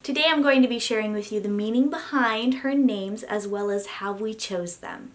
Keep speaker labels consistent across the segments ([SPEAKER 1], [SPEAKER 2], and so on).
[SPEAKER 1] Today I'm going to be sharing with you the meaning behind her names as well as how we chose them.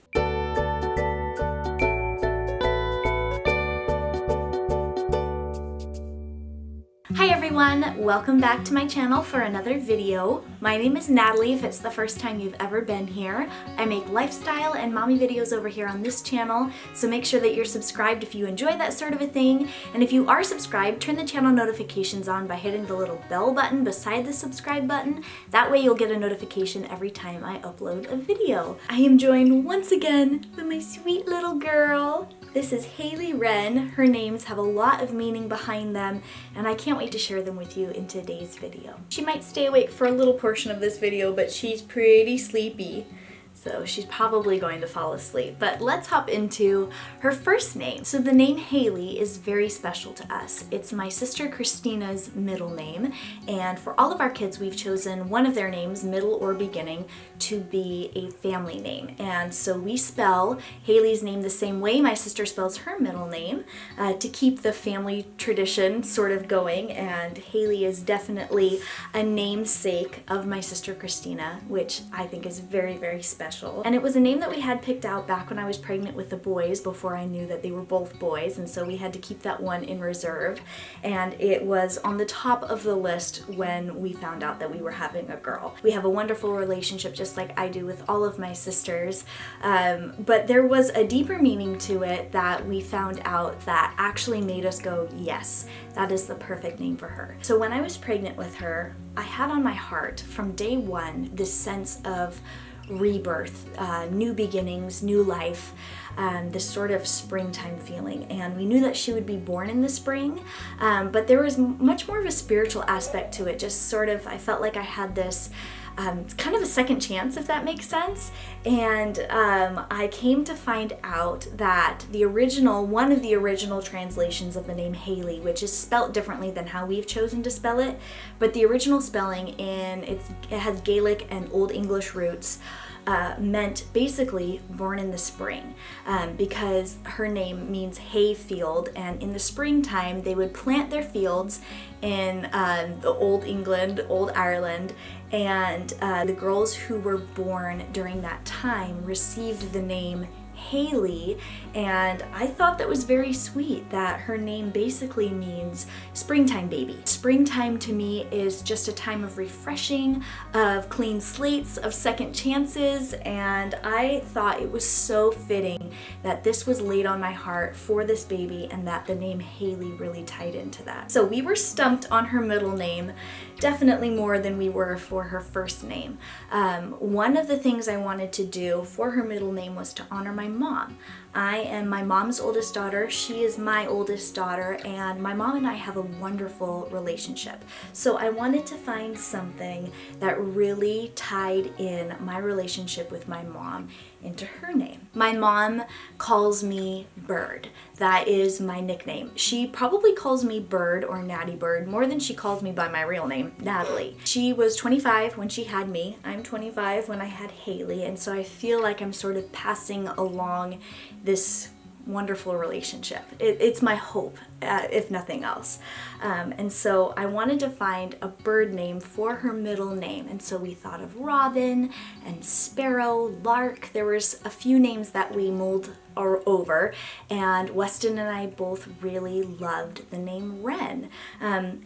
[SPEAKER 1] Hi everyone, welcome back to my channel for another video. My name is Natalie if it's the first time you've ever been here. I make lifestyle and mommy videos over here on this channel, so make sure that you're subscribed if you enjoy that sort of a thing. And if you are subscribed, turn the channel notifications on by hitting the little bell button beside the subscribe button. That way you'll get a notification every time I upload a video. I am joined once again by my sweet little girl. This is Haley Wren. Her names have a lot of meaning behind them, and I can't wait to share them with you in today's video. She might stay awake for a little portion of this video, but she's pretty sleepy, so she's probably going to fall asleep. But let's hop into her first name. So the name Haley is very special to us. It's my sister Christina's middle name, and for all of our kids we've chosen one of their names, middle or beginning, to be a family name. And so we spell Haley's name the same way my sister spells her middle name to keep the family tradition sort of going, and Haley is definitely a namesake of my sister Christina, which I think is very, very special. And it was a name that we had picked out back when I was pregnant with the boys before I knew that they were both boys, and so we had to keep that one in reserve, and it was on the top of the list when we found out that we were having a girl. We have a wonderful relationship just like I do with all of my sisters, but there was a deeper meaning to it that we found out that actually made us go, yes, that is the perfect name for her. So when I was pregnant with her, I had on my heart from day one this sense of rebirth, new beginnings, new life, this sort of springtime feeling. And we knew that she would be born in the spring, but there was much more of a spiritual aspect to it. Just sort of, I felt like I had this kind of a second chance, if that makes sense. And I came to find out that one of the original translations of the name Haley, which is spelt differently than how we've chosen to spell it, but the original spelling it has Gaelic and Old English roots, meant basically born in the spring, because her name means hay field, and in the springtime they would plant their fields in the Old England, Old Ireland, and the girls who were born during that time received the name Haley, and I thought that was very sweet that her name basically means springtime baby. Springtime to me is just a time of refreshing, of clean slates, of second chances, and I thought it was so fitting that this was laid on my heart for this baby and that the name Haley really tied into that. So we were stumped on her middle name, definitely more than we were for her first name. One of the things I wanted to do for her middle name was to honor my mom. I am my mom's oldest daughter, she is my oldest daughter, and my mom and I have a wonderful relationship. So I wanted to find something that really tied in my relationship with my mom into her name. My mom calls me Bird. That is my nickname. She probably calls me Bird or Natty Bird more than she calls me by my real name, Natalie. She was 25 when she had me. I'm 25 when I had Haley, and so I feel like I'm sort of passing along this wonderful relationship. It's my hope, if nothing else. And so I wanted to find a bird name for her middle name, and so we thought of Robin and Sparrow, Lark. There was a few names that we mulled over, and Weston and I both really loved the name Wren,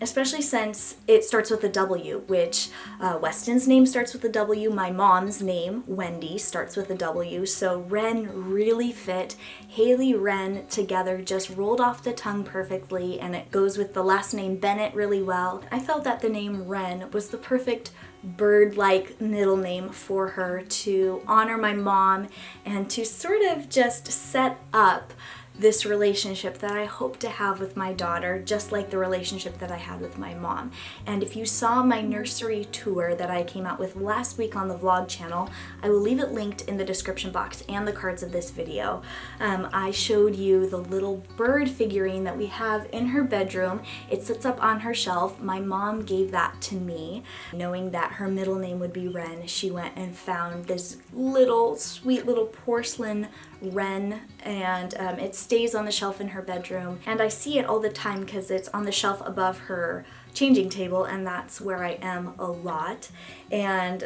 [SPEAKER 1] especially since it starts with a W, which Weston's name starts with a W, my mom's name, Wendy, starts with a W, so Wren really fit. Haley Wren together just rolled off the tongue perfectly, and it goes with the last name Bennett really well. I felt that the name Wren was the perfect bird-like middle name for her to honor my mom and to sort of just set up this relationship that I hope to have with my daughter, just like the relationship that I had with my mom. And if you saw my nursery tour that I came out with last week on the vlog channel, I will leave it linked in the description box and the cards of this video. I showed you the little bird figurine that we have in her bedroom. It sits up on her shelf. My mom gave that to me. Knowing that her middle name would be Wren, she went and found this little sweet little porcelain wren, and it stays on the shelf in her bedroom, and I see it all the time because it's on the shelf above her changing table, and that's where I am a lot. And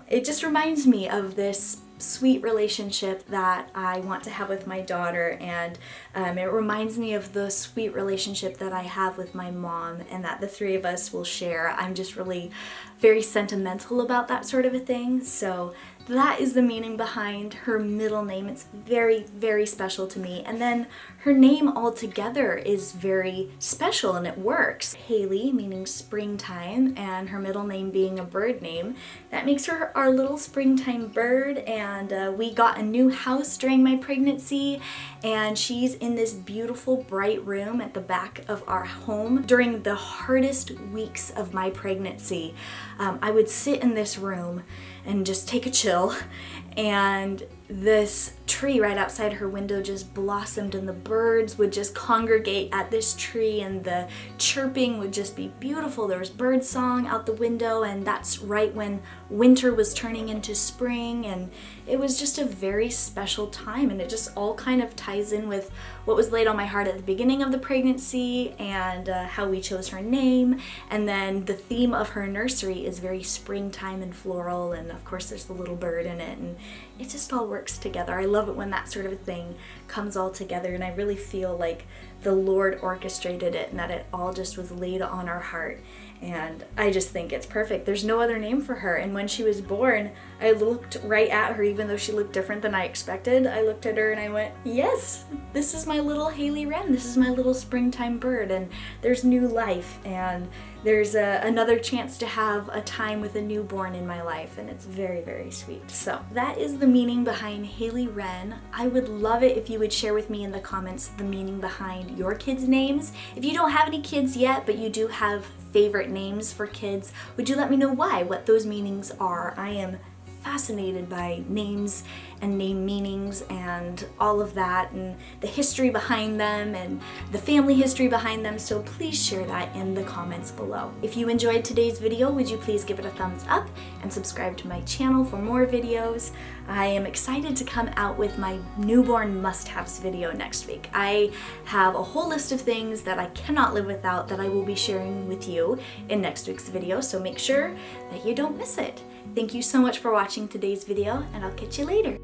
[SPEAKER 1] it just reminds me of this sweet relationship that I want to have with my daughter, and it reminds me of the sweet relationship that I have with my mom and that the three of us will share. I'm just really very sentimental about that sort of a thing, so that is the meaning behind her middle name. It's very, very special to me. And then her name altogether is very special and it works. Haley, meaning springtime, and her middle name being a bird name. That makes her our little springtime bird, and we got a new house during my pregnancy, and she's in this beautiful bright room at the back of our home. During the hardest weeks of my pregnancy, I would sit in this room and just take a chill, and this tree right outside her window just blossomed, and the birds would just congregate at this tree, and the chirping would just be beautiful. There was bird song out the window, and that's right when winter was turning into spring, and it was just a very special time, and it just all kind of ties in with what was laid on my heart at the beginning of the pregnancy, and how we chose her name. And then the theme of her nursery is very springtime and floral, and of course there's the little bird in it, and it just all works together. I love it when that sort of a thing comes all together, and I really feel like the Lord orchestrated it and that it all just was laid on our heart. And I just think it's perfect. There's no other name for her. And when she was born, I looked right at her, even though she looked different than I expected. I looked at her and I went, yes, this is my little Haley Wren. This is my little springtime bird. And there's new life, and there's another chance to have a time with a newborn in my life, and it's very, very sweet. So that is the meaning behind Haley Wren. I would love it if you would share with me in the comments the meaning behind your kids' names. If you don't have any kids yet, but you do have favorite names for kids, would you let me know why, what those meanings are? I am fascinated by names and name meanings and all of that, and the history behind them and the family history behind them, so please share that in the comments below. If you enjoyed today's video, would you please give it a thumbs up and subscribe to my channel for more videos? I am excited to come out with my newborn must-haves video next week. I have a whole list of things that I cannot live without that I will be sharing with you in next week's video, so make sure that you don't miss it. Thank you so much for watching today's video, and I'll catch you later.